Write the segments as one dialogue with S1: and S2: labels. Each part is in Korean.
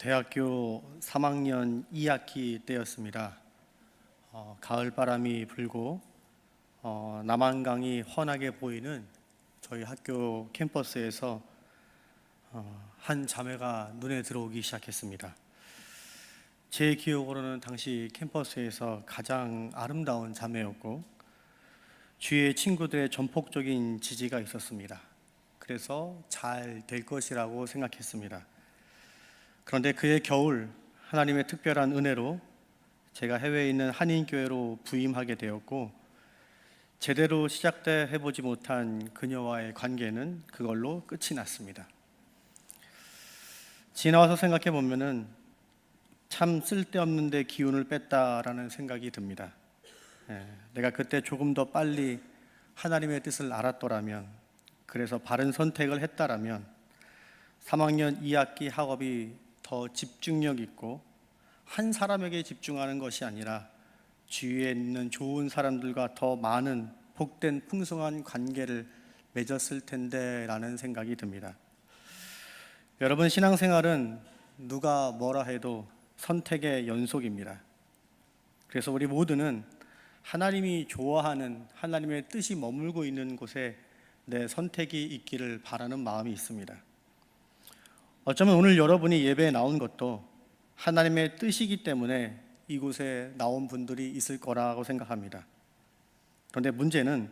S1: 대학교 3학년 2학기 때였습니다. 가을 바람이 불고 남한강이 환하게 보이는 저희 학교 캠퍼스에서 한 자매가 눈에 들어오기 시작했습니다. 제 기억으로는 당시 캠퍼스에서 가장 아름다운 자매였고 주위의 친구들의 전폭적인 지지가 있었습니다. 그래서 잘 될 것이라고 생각했습니다. 그런데 그해 겨울 하나님의 특별한 은혜로 제가 해외에 있는 한인교회로 부임하게 되었고, 제대로 시작돼 해보지 못한 그녀와의 관계는 그걸로 끝이 났습니다. 지나와서 생각해 보면은 참 쓸데없는데 기운을 뺐다라는 생각이 듭니다. 내가 그때 조금 더 빨리 하나님의 뜻을 알았더라면, 그래서 바른 선택을 했다라면 3학년 2학기 학업이 더 집중력 있고 한 사람에게 집중하는 것이 아니라 주위에 있는 좋은 사람들과 더 많은 복된 풍성한 관계를 맺었을 텐데 라는 생각이 듭니다. 여러분, 신앙생활은 누가 뭐라 해도 선택의 연속입니다. 그래서 우리 모두는 하나님이 좋아하는 하나님의 뜻이 머물고 있는 곳에 내 선택이 있기를 바라는 마음이 있습니다. 어쩌면 오늘 여러분이 예배에 나온 것도 하나님의 뜻이기 때문에 이곳에 나온 분들이 있을 거라고 생각합니다. 그런데 문제는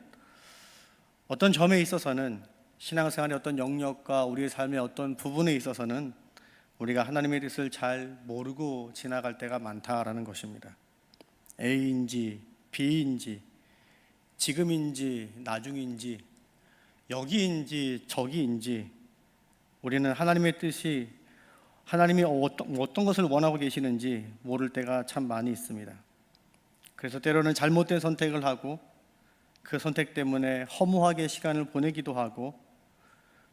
S1: 어떤 점에 있어서는, 신앙생활의 어떤 영역과 우리의 삶의 어떤 부분에 있어서는 우리가 하나님의 뜻을 잘 모르고 지나갈 때가 많다라는 것입니다. A인지 B인지 지금인지 나중인지 여기인지 저기인지 우리는 하나님의 뜻이, 하나님이 어떤 것을 원하고 계시는지 모를 때가 참 많이 있습니다. 그래서 때로는 잘못된 선택을 하고 그 선택 때문에 허무하게 시간을 보내기도 하고,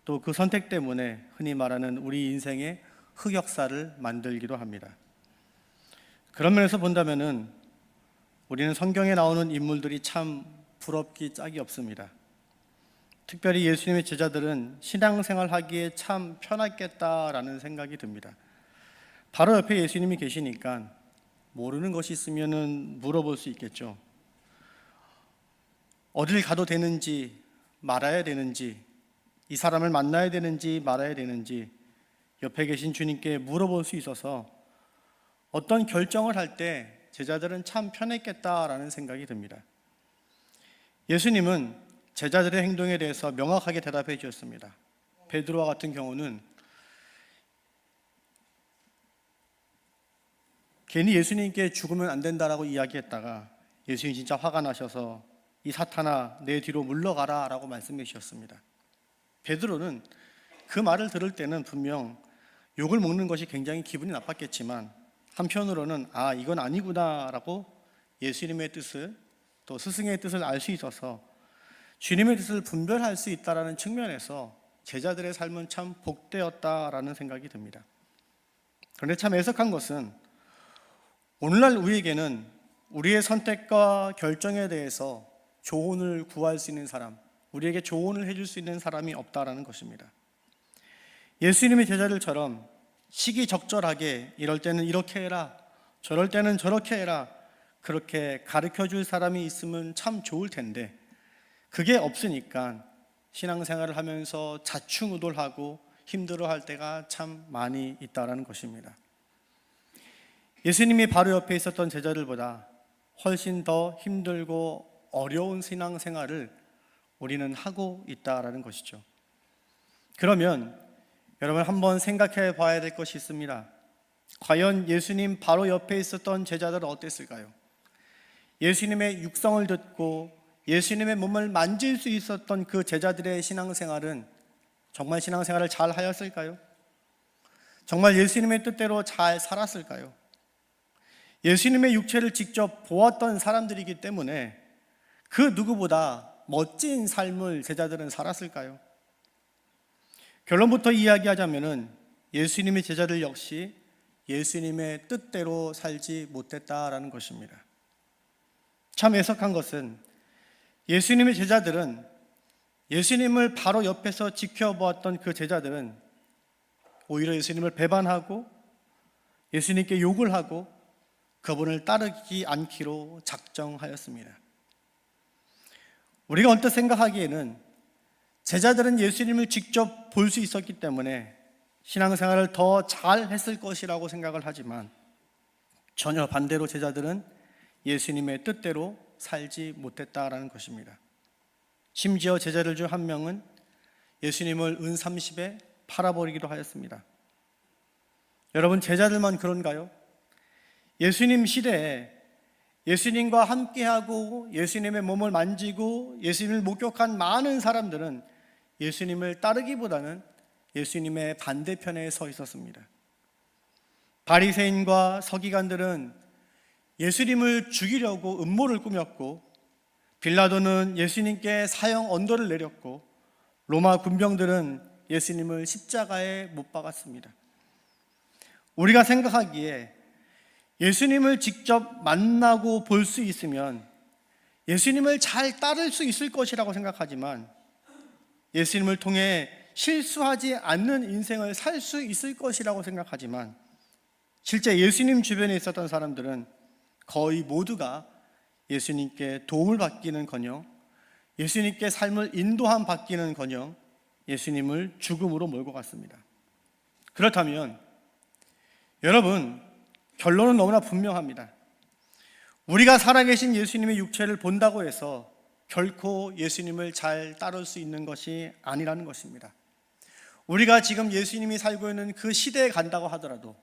S1: 또 그 선택 때문에 흔히 말하는 우리 인생의 흑역사를 만들기도 합니다. 그런 면에서 본다면은 우리는 성경에 나오는 인물들이 참 부럽기 짝이 없습니다. 특별히 예수님의 제자들은 신앙생활 하기에 참 편했겠다라는 생각이 듭니다. 바로 옆에 예수님이 계시니까 모르는 것이 있으면 물어볼 수 있겠죠. 어딜 가도 되는지 말아야 되는지, 이 사람을 만나야 되는지 말아야 되는지 옆에 계신 주님께 물어볼 수 있어서 어떤 결정을 할 때 제자들은 참 편했겠다라는 생각이 듭니다. 예수님은 제자들의 행동에 대해서 명확하게 대답해 주셨습니다. 베드로와 같은 경우는 괜히 예수님께 죽으면 안 된다라고 이야기했다가 예수님이 진짜 화가 나셔서 이 사탄아 내 뒤로 물러가라 라고 말씀해 주셨습니다. 베드로는 그 말을 들을 때는 분명 욕을 먹는 것이 굉장히 기분이 나빴겠지만 한편으로는 이건 아니구나 라고 예수님의 뜻을, 또 스승의 뜻을 알 수 있어서 주님의 뜻을 분별할 수 있다는 측면에서 제자들의 삶은 참 복되었다라는 생각이 듭니다. 그런데 참 애석한 것은 오늘날 우리에게는 우리의 선택과 결정에 대해서 조언을 구할 수 있는 사람, 우리에게 조언을 해줄 수 있는 사람이 없다라는 것입니다. 예수님의 제자들처럼 시기적절하게 이럴 때는 이렇게 해라, 저럴 때는 저렇게 해라, 그렇게 가르쳐줄 사람이 있으면 참 좋을 텐데 그게 없으니까 신앙생활을 하면서 자충우돌하고 힘들어할 때가 참 많이 있다는 것입니다. 예수님이 바로 옆에 있었던 제자들보다 훨씬 더 힘들고 어려운 신앙생활을 우리는 하고 있다는 것이죠. 그러면 여러분 한번 생각해 봐야 될 것이 있습니다. 과연 예수님 바로 옆에 있었던 제자들은 어땠을까요? 예수님의 육성을 듣고 예수님의 몸을 만질 수 있었던 그 제자들의 신앙생활은 정말 신앙생활을 잘 하였을까요? 정말 예수님의 뜻대로 잘 살았을까요? 예수님의 육체를 직접 보았던 사람들이기 때문에 그 누구보다 멋진 삶을 제자들은 살았을까요? 결론부터 이야기하자면은 예수님의 제자들 역시 예수님의 뜻대로 살지 못했다라는 것입니다. 참 애석한 것은 예수님의 제자들은, 예수님을 바로 옆에서 지켜보았던 그 제자들은 오히려 예수님을 배반하고 예수님께 욕을 하고 그분을 따르지 않기로 작정하였습니다. 우리가 언뜻 생각하기에는 제자들은 예수님을 직접 볼 수 있었기 때문에 신앙생활을 더 잘했을 것이라고 생각을 하지만 전혀 반대로 제자들은 예수님의 뜻대로 살지 못했다라는 것입니다. 심지어 제자들 중 한 명은 예수님을 은 30에 팔아버리기도 하였습니다. 여러분, 제자들만 그런가요? 예수님 시대에 예수님과 함께하고 예수님의 몸을 만지고 예수님을 목격한 많은 사람들은 예수님을 따르기보다는 예수님의 반대편에 서 있었습니다. 바리새인과 서기관들은 예수님을 죽이려고 음모를 꾸몄고, 빌라도는 예수님께 사형 언도를 내렸고, 로마 군병들은 예수님을 십자가에 못 박았습니다. 우리가 생각하기에 예수님을 직접 만나고 볼 수 있으면 예수님을 잘 따를 수 있을 것이라고 생각하지만, 예수님을 통해 실수하지 않는 인생을 살 수 있을 것이라고 생각하지만, 실제 예수님 주변에 있었던 사람들은 거의 모두가 예수님께 도움을 받기는커녕, 예수님께 삶을 인도함 받기는커녕 예수님을 죽음으로 몰고 갔습니다. 그렇다면 여러분, 결론은 너무나 분명합니다. 우리가 살아계신 예수님의 육체를 본다고 해서 결코 예수님을 잘 따를 수 있는 것이 아니라는 것입니다. 우리가 지금 예수님이 살고 있는 그 시대에 간다고 하더라도,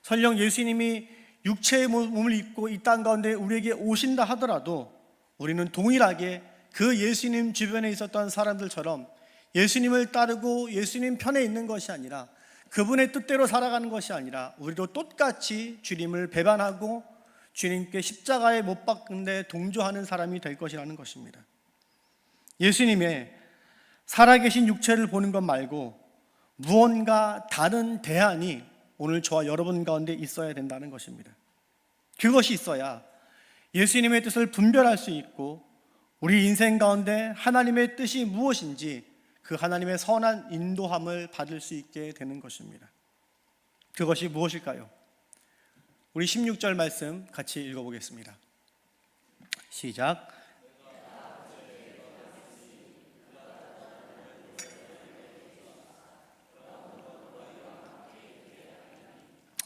S1: 설령 예수님이 육체의 몸을 입고 이 땅 가운데 우리에게 오신다 하더라도 우리는 동일하게 그 예수님 주변에 있었던 사람들처럼 예수님을 따르고 예수님 편에 있는 것이 아니라, 그분의 뜻대로 살아가는 것이 아니라 우리도 똑같이 주님을 배반하고 주님께 십자가에 못 박는 데 동조하는 사람이 될 것이라는 것입니다. 예수님의 살아계신 육체를 보는 것 말고 무언가 다른 대안이 오늘 저와 여러분 가운데 있어야 된다는 것입니다. 그것이 있어야 예수님의 뜻을 분별할 수 있고, 우리 인생 가운데 하나님의 뜻이 무엇인지 그 하나님의 선한 인도함을 받을 수 있게 되는 것입니다. 그것이 무엇일까요? 우리 16절 말씀 같이 읽어보겠습니다. 시작.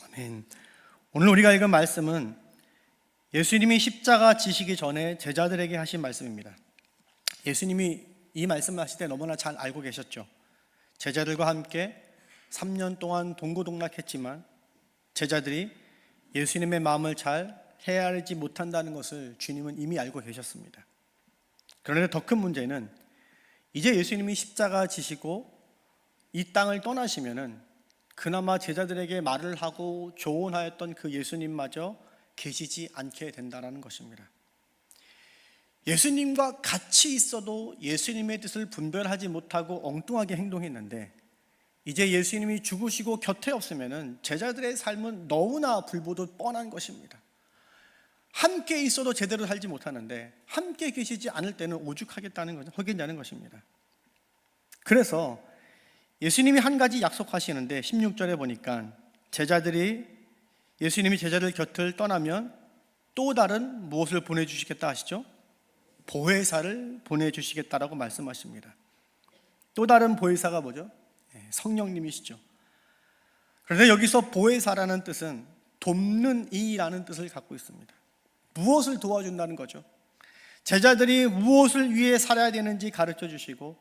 S1: 아멘. 오늘 우리가 읽은 말씀은 예수님이 십자가 지시기 전에 제자들에게 하신 말씀입니다. 예수님이 이 말씀을 하실 때 너무나 잘 알고 계셨죠. 제자들과 함께 3년 동안 동고동락했지만 제자들이 예수님의 마음을 잘 헤아리지 못한다는 것을 주님은 이미 알고 계셨습니다. 그런데 더 큰 문제는 이제 예수님이 십자가 지시고 이 땅을 떠나시면은 그나마 제자들에게 말을 하고 조언하였던 그 예수님마저 계시지 않게 된다는 것입니다. 예수님과 같이 있어도 예수님의 뜻을 분별하지 못하고 엉뚱하게 행동했는데, 이제 예수님이 죽으시고 곁에 없으면 제자들의 삶은 너무나 불보듯 뻔한 것입니다. 함께 있어도 제대로 살지 못하는데 함께 계시지 않을 때는 오죽하겠다는 것은 허겠냐는 것입니다. 그래서 예수님이 한 가지 약속하시는데 16절에 보니까 예수님이 제자들 곁을 떠나면 또 다른 무엇을 보내주시겠다 하시죠? 보혜사를 보내주시겠다라고 말씀하십니다. 또 다른 보혜사가 뭐죠? 성령님이시죠. 그런데 여기서 보혜사라는 뜻은 돕는 이라는 뜻을 갖고 있습니다. 무엇을 도와준다는 거죠? 제자들이 무엇을 위해 살아야 되는지 가르쳐 주시고,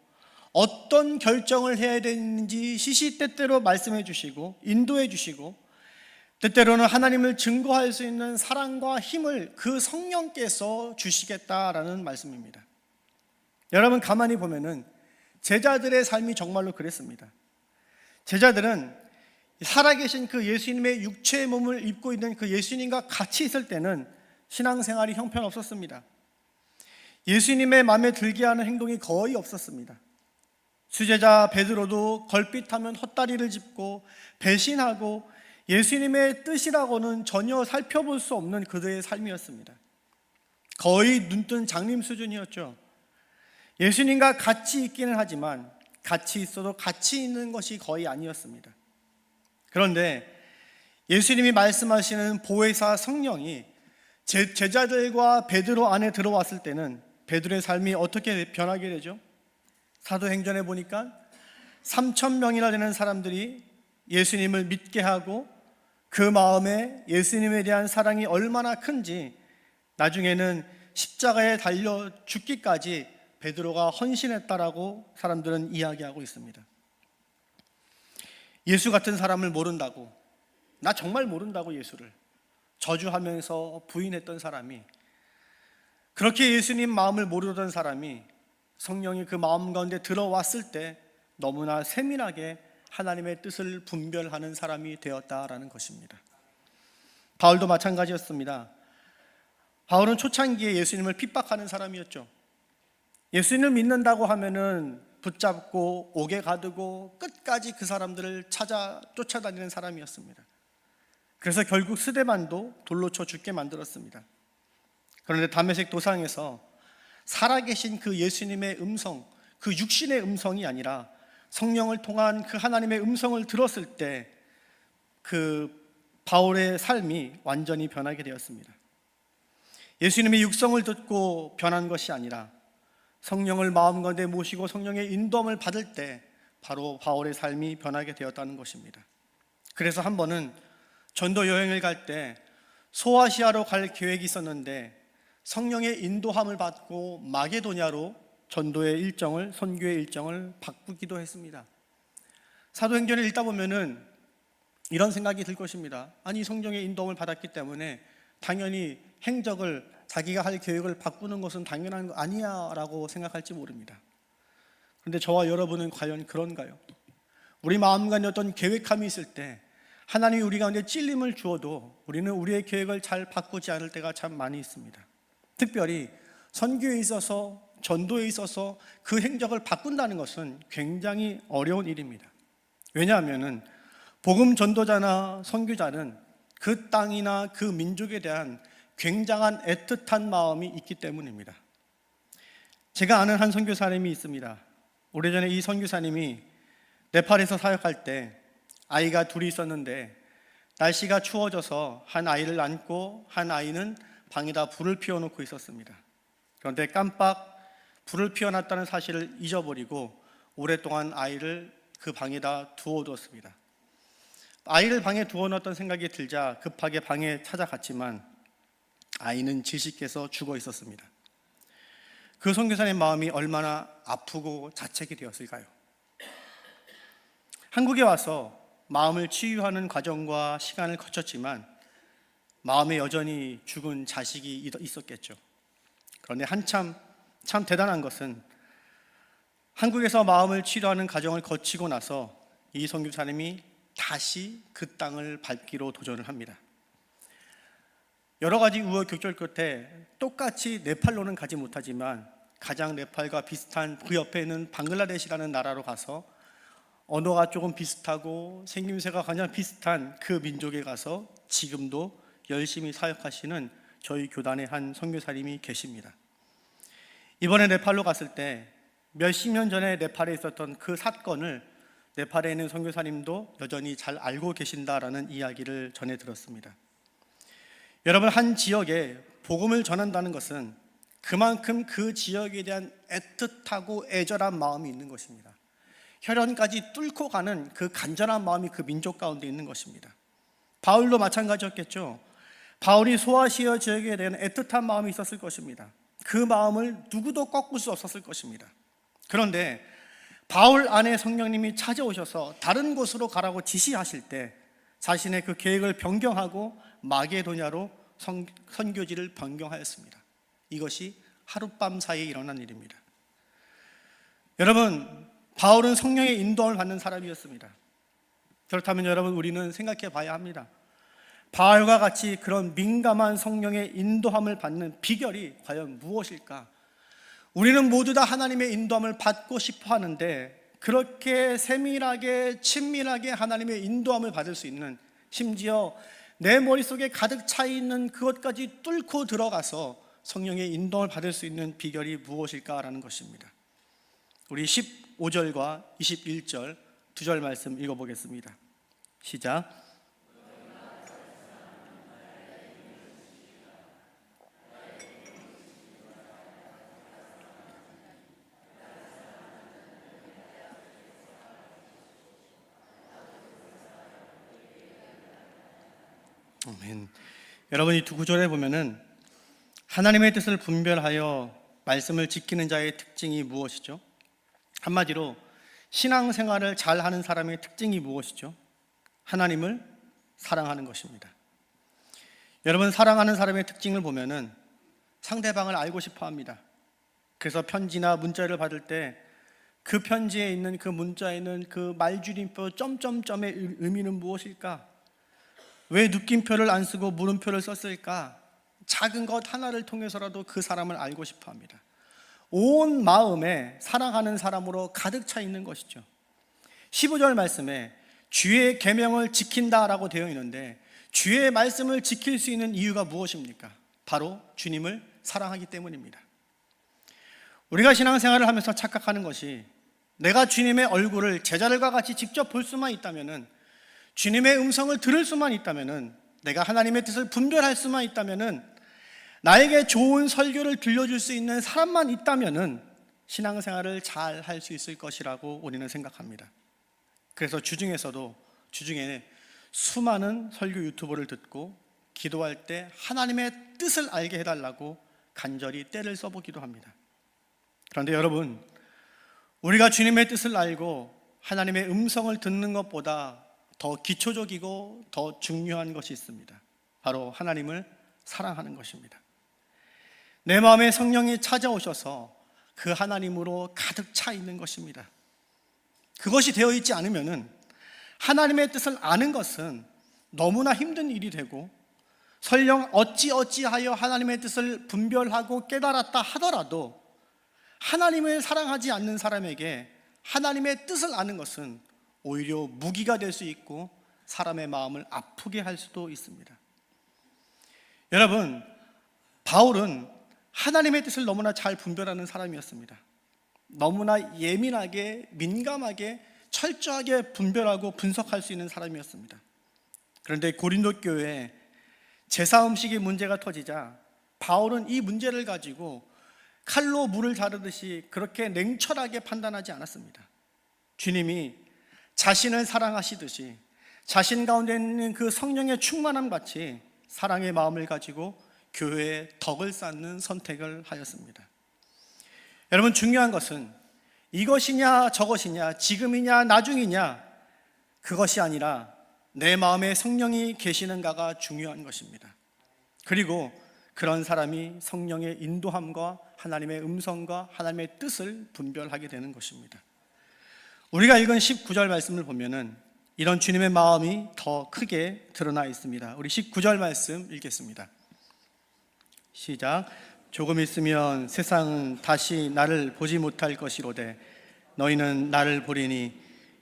S1: 어떤 결정을 해야 되는지 시시때때로 말씀해 주시고 인도해 주시고, 때때로는 하나님을 증거할 수 있는 사랑과 힘을 그 성령께서 주시겠다라는 말씀입니다. 여러분, 가만히 보면은 제자들의 삶이 정말로 그랬습니다. 제자들은 살아계신 그 예수님의 육체의 몸을 입고 있는 그 예수님과 같이 있을 때는 신앙생활이 형편없었습니다. 예수님의 마음에 들게 하는 행동이 거의 없었습니다. 수제자 베드로도 걸핏하면 헛다리를 짚고 배신하고 예수님의 뜻이라고는 전혀 살펴볼 수 없는 그들의 삶이었습니다. 거의 눈뜬 장님 수준이었죠. 예수님과 같이 있기는 하지만 같이 있어도 같이 있는 것이 거의 아니었습니다. 그런데 예수님이 말씀하시는 보혜사 성령이 제자들과 베드로 안에 들어왔을 때는 베드로의 삶이 어떻게 변하게 되죠? 사도행전에 보니까 3천 명이나 되는 사람들이 예수님을 믿게 하고 그 마음에 예수님에 대한 사랑이 얼마나 큰지 나중에는 십자가에 달려 죽기까지 베드로가 헌신했다라고 사람들은 이야기하고 있습니다. 예수 같은 사람을 모른다고, 나 정말 모른다고 예수를 저주하면서 부인했던 사람이, 그렇게 예수님 마음을 모르던 사람이 성령이 그 마음 가운데 들어왔을 때 너무나 세밀하게 하나님의 뜻을 분별하는 사람이 되었다라는 것입니다. 바울도 마찬가지였습니다. 바울은 초창기에 예수님을 핍박하는 사람이었죠. 예수님을 믿는다고 하면은 붙잡고 옥에 가두고 끝까지 그 사람들을 찾아 쫓아다니는 사람이었습니다. 그래서 결국 스데반도 돌로 쳐 죽게 만들었습니다. 그런데 다메섹 도상에서 살아계신 그 예수님의 음성, 그 육신의 음성이 아니라 성령을 통한 그 하나님의 음성을 들었을 때 그 바울의 삶이 완전히 변하게 되었습니다. 예수님의 육성을 듣고 변한 것이 아니라 성령을 마음 가운데 모시고 성령의 인도함을 받을 때 바로 바울의 삶이 변하게 되었다는 것입니다. 그래서 한 번은 전도 여행을 갈 때 소아시아로 갈 계획이 있었는데 성령의 인도함을 받고 마게도냐로 전도의 일정을, 선교의 일정을 바꾸기도 했습니다. 사도행전을 읽다 보면은 이런 생각이 들 것입니다. 아니, 성령의 인도함을 받았기 때문에 당연히 행적을, 자기가 할 계획을 바꾸는 것은 당연한 거 아니야 라고 생각할지 모릅니다. 그런데 저와 여러분은 과연 그런가요? 우리 마음 가운데 어떤 계획함이 있을 때 하나님이 우리 가운데 찔림을 주어도 우리는 우리의 계획을 잘 바꾸지 않을 때가 참 많이 있습니다. 특별히 선교에 있어서, 전도에 있어서 그 행적을 바꾼다는 것은 굉장히 어려운 일입니다. 왜냐하면 복음 전도자나 선교자는 그 땅이나 그 민족에 대한 굉장한 애틋한 마음이 있기 때문입니다. 제가 아는 한 선교사님이 있습니다. 오래전에 이 선교사님이 네팔에서 사역할 때 아이가 둘이 있었는데 날씨가 추워져서 한 아이를 안고 한 아이는 방에다 불을 피워놓고 있었습니다. 그런데 깜빡 불을 피워놨다는 사실을 잊어버리고 오랫동안 아이를 그 방에다 두어두었습니다. 아이를 방에 두어놨던 생각이 들자 급하게 방에 찾아갔지만 아이는 질식해서 죽어 있었습니다. 그 선교사님 마음이 얼마나 아프고 자책이 되었을까요? 한국에 와서 마음을 치유하는 과정과 시간을 거쳤지만 마음에 여전히 죽은 자식이 있었겠죠. 그런데 참 대단한 것은 한국에서 마음을 치료하는 과정을 거치고 나서 이 선교사님이 다시 그 땅을 밟기로 도전을 합니다. 여러 가지 우여곡절 끝에 똑같이 네팔로는 가지 못하지만 가장 네팔과 비슷한 그 옆에 있는 방글라데시라는 나라로 가서 언어가 조금 비슷하고 생김새가 가장 비슷한 그 민족에 가서 지금도 열심히 사역하시는 저희 교단의 한 선교사님이 계십니다. 이번에 네팔로 갔을 때 몇십 년 전에 네팔에 있었던 그 사건을 네팔에 있는 선교사님도 여전히 잘 알고 계신다라는 이야기를 전해 들었습니다. 여러분, 한 지역에 복음을 전한다는 것은 그만큼 그 지역에 대한 애틋하고 애절한 마음이 있는 것입니다. 혈연까지 뚫고 가는 그 간절한 마음이 그 민족 가운데 있는 것입니다. 바울도 마찬가지였겠죠. 바울이 소아시아 지역에 대한 애틋한 마음이 있었을 것입니다. 그 마음을 누구도 꺾을 수 없었을 것입니다. 그런데 바울 안에 성령님이 찾아오셔서 다른 곳으로 가라고 지시하실 때 자신의 그 계획을 변경하고 마게도냐로 선교지를 변경하였습니다. 이것이 하룻밤 사이에 일어난 일입니다. 여러분, 바울은 성령의 인도함을 받는 사람이었습니다. 그렇다면 여러분, 우리는 생각해 봐야 합니다. 바울과 같이 그런 민감한 성령의 인도함을 받는 비결이 과연 무엇일까? 우리는 모두 다 하나님의 인도함을 받고 싶어 하는데 그렇게 세밀하게 친밀하게 하나님의 인도함을 받을 수 있는, 심지어 내 머릿속에 가득 차 있는 그것까지 뚫고 들어가서 성령의 인도함을 받을 수 있는 비결이 무엇일까라는 것입니다. 우리 15절과 21절 두 절 말씀 읽어보겠습니다. 시작. 아멘. 여러분, 이 두 구절에 보면은 하나님의 뜻을 분별하여 말씀을 지키는 자의 특징이 무엇이죠? 한마디로 신앙생활을 잘하는 사람의 특징이 무엇이죠? 하나님을 사랑하는 것입니다. 여러분, 사랑하는 사람의 특징을 보면은 상대방을 알고 싶어 합니다. 그래서 편지나 문자를 받을 때 그 편지에 있는 그 문자에는 그 말줄임표 점점점의 의미는 무엇일까? 왜 느낌표를 안 쓰고 물음표를 썼을까? 작은 것 하나를 통해서라도 그 사람을 알고 싶어 합니다. 온 마음에 사랑하는 사람으로 가득 차 있는 것이죠. 15절 말씀에 주의 계명을 지킨다라고 되어 있는데, 주의 말씀을 지킬 수 있는 이유가 무엇입니까? 바로 주님을 사랑하기 때문입니다. 우리가 신앙생활을 하면서 착각하는 것이, 내가 주님의 얼굴을 제자들과 같이 직접 볼 수만 있다면은, 주님의 음성을 들을 수만 있다면은, 내가 하나님의 뜻을 분별할 수만 있다면은, 나에게 좋은 설교를 들려줄 수 있는 사람만 있다면은 신앙생활을 잘 할 수 있을 것이라고 우리는 생각합니다. 그래서 주중에 수많은 설교 유튜버를 듣고 기도할 때 하나님의 뜻을 알게 해달라고 간절히 때를 써보기도 합니다. 그런데 여러분, 우리가 주님의 뜻을 알고 하나님의 음성을 듣는 것보다 더 기초적이고 더 중요한 것이 있습니다. 바로 하나님을 사랑하는 것입니다. 내 마음에 성령이 찾아오셔서 그 하나님으로 가득 차 있는 것입니다. 그것이 되어 있지 않으면은 하나님의 뜻을 아는 것은 너무나 힘든 일이 되고, 설령 어찌하여 하나님의 뜻을 분별하고 깨달았다 하더라도 하나님을 사랑하지 않는 사람에게 하나님의 뜻을 아는 것은 오히려 무기가 될 수 있고 사람의 마음을 아프게 할 수도 있습니다. 여러분, 바울은 하나님의 뜻을 너무나 잘 분별하는 사람이었습니다. 너무나 예민하게, 민감하게, 철저하게 분별하고 분석할 수 있는 사람이었습니다. 그런데 고린도 교회에 제사 음식의 문제가 터지자 바울은 이 문제를 가지고 칼로 물을 자르듯이 그렇게 냉철하게 판단하지 않았습니다. 주님이 자신을 사랑하시듯이 자신 가운데 있는 그 성령의 충만함 같이 사랑의 마음을 가지고 교회에 덕을 쌓는 선택을 하였습니다. 여러분, 중요한 것은 이것이냐 저것이냐, 지금이냐 나중이냐, 그것이 아니라 내 마음에 성령이 계시는가가 중요한 것입니다. 그리고 그런 사람이 성령의 인도함과 하나님의 음성과 하나님의 뜻을 분별하게 되는 것입니다. 우리가 읽은 19절 말씀을 보면은 이런 주님의 마음이 더 크게 드러나 있습니다. 우리 19절 말씀 읽겠습니다. 시작. 조금 있으면 세상은 다시 나를 보지 못할 것이로되 너희는 나를 보리니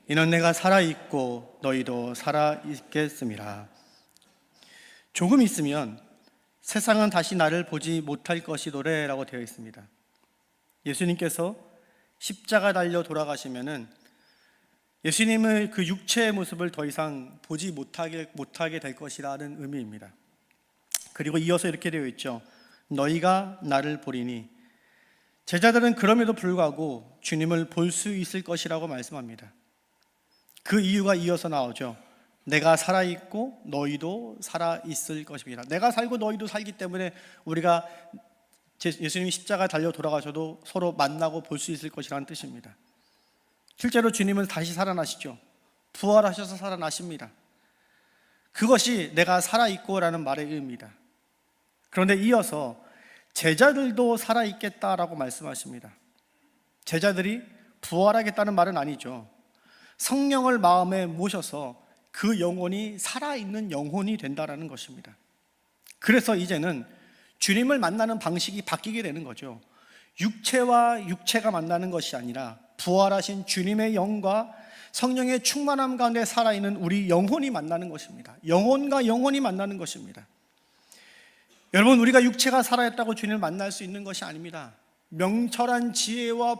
S1: 이는 내가 살아있고 너희도 살아있겠음이라. 조금 있으면 세상은 다시 나를 보지 못할 것이로되 라고 되어 있습니다. 예수님께서 십자가 달려 돌아가시면은 예수님의 그 육체의 모습을 더 이상 보지 못하게 될 것이라는 의미입니다. 그리고 이어서 이렇게 되어 있죠. 너희가 나를 보리니. 제자들은 그럼에도 불구하고 주님을 볼 수 있을 것이라고 말씀합니다. 그 이유가 이어서 나오죠. 내가 살아있고 너희도 살아있을 것입니다. 내가 살고 너희도 살기 때문에 우리가 예수님이 십자가 달려 돌아가셔도 서로 만나고 볼 수 있을 것이라는 뜻입니다. 실제로 주님은 다시 살아나시죠. 부활하셔서 살아나십니다. 그것이 내가 살아있고 라는 말의 의미입니다. 그런데 이어서 제자들도 살아있겠다라고 말씀하십니다. 제자들이 부활하겠다는 말은 아니죠. 성령을 마음에 모셔서 그 영혼이 살아있는 영혼이 된다라는 것입니다. 그래서 이제는 주님을 만나는 방식이 바뀌게 되는 거죠. 육체와 육체가 만나는 것이 아니라 부활하신 주님의 영과 성령의 충만함 가운데 살아있는 우리 영혼이 만나는 것입니다. 영혼과 영혼이 만나는 것입니다. 여러분, 우리가 육체가 살아있다고 주님을 만날 수 있는 것이 아닙니다. 명철한 지혜와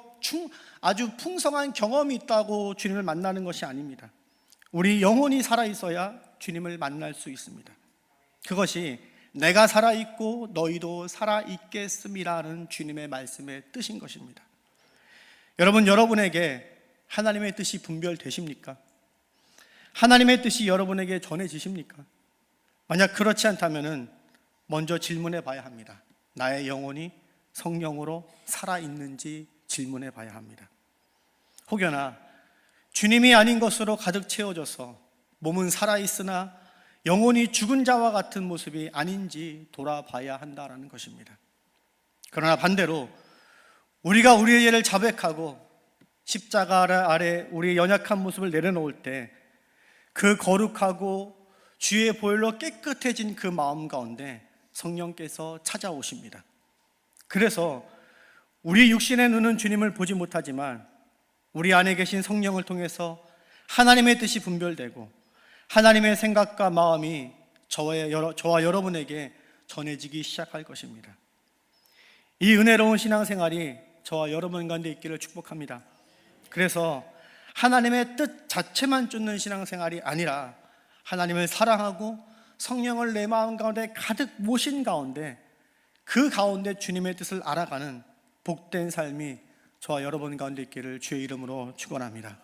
S1: 아주 풍성한 경험이 있다고 주님을 만나는 것이 아닙니다. 우리 영혼이 살아있어야 주님을 만날 수 있습니다. 그것이 내가 살아있고 너희도 살아있겠음이라는 주님의 말씀의 뜻인 것입니다. 여러분, 여러분에게 하나님의 뜻이 분별되십니까? 하나님의 뜻이 여러분에게 전해지십니까? 만약 그렇지 않다면 먼저 질문해 봐야 합니다. 나의 영혼이 성령으로 살아있는지 질문해 봐야 합니다. 혹여나 주님이 아닌 것으로 가득 채워져서 몸은 살아있으나 영혼이 죽은 자와 같은 모습이 아닌지 돌아봐야 한다는 것입니다. 그러나 반대로 우리가 우리의 죄를 자백하고 십자가 아래 우리의 연약한 모습을 내려놓을 때 그 거룩하고 주의 보혈로 깨끗해진 그 마음 가운데 성령께서 찾아오십니다. 그래서 우리 육신의 눈은 주님을 보지 못하지만 우리 안에 계신 성령을 통해서 하나님의 뜻이 분별되고 하나님의 생각과 마음이 저와 여러분에게 전해지기 시작할 것입니다. 이 은혜로운 신앙생활이 저와 여러분 가운데 있기를 축복합니다. 그래서 하나님의 뜻 자체만 쫓는 신앙생활이 아니라 하나님을 사랑하고 성령을 내 마음 가운데 가득 모신 가운데 그 가운데 주님의 뜻을 알아가는 복된 삶이 저와 여러분 가운데 있기를 주의 이름으로 축원합니다.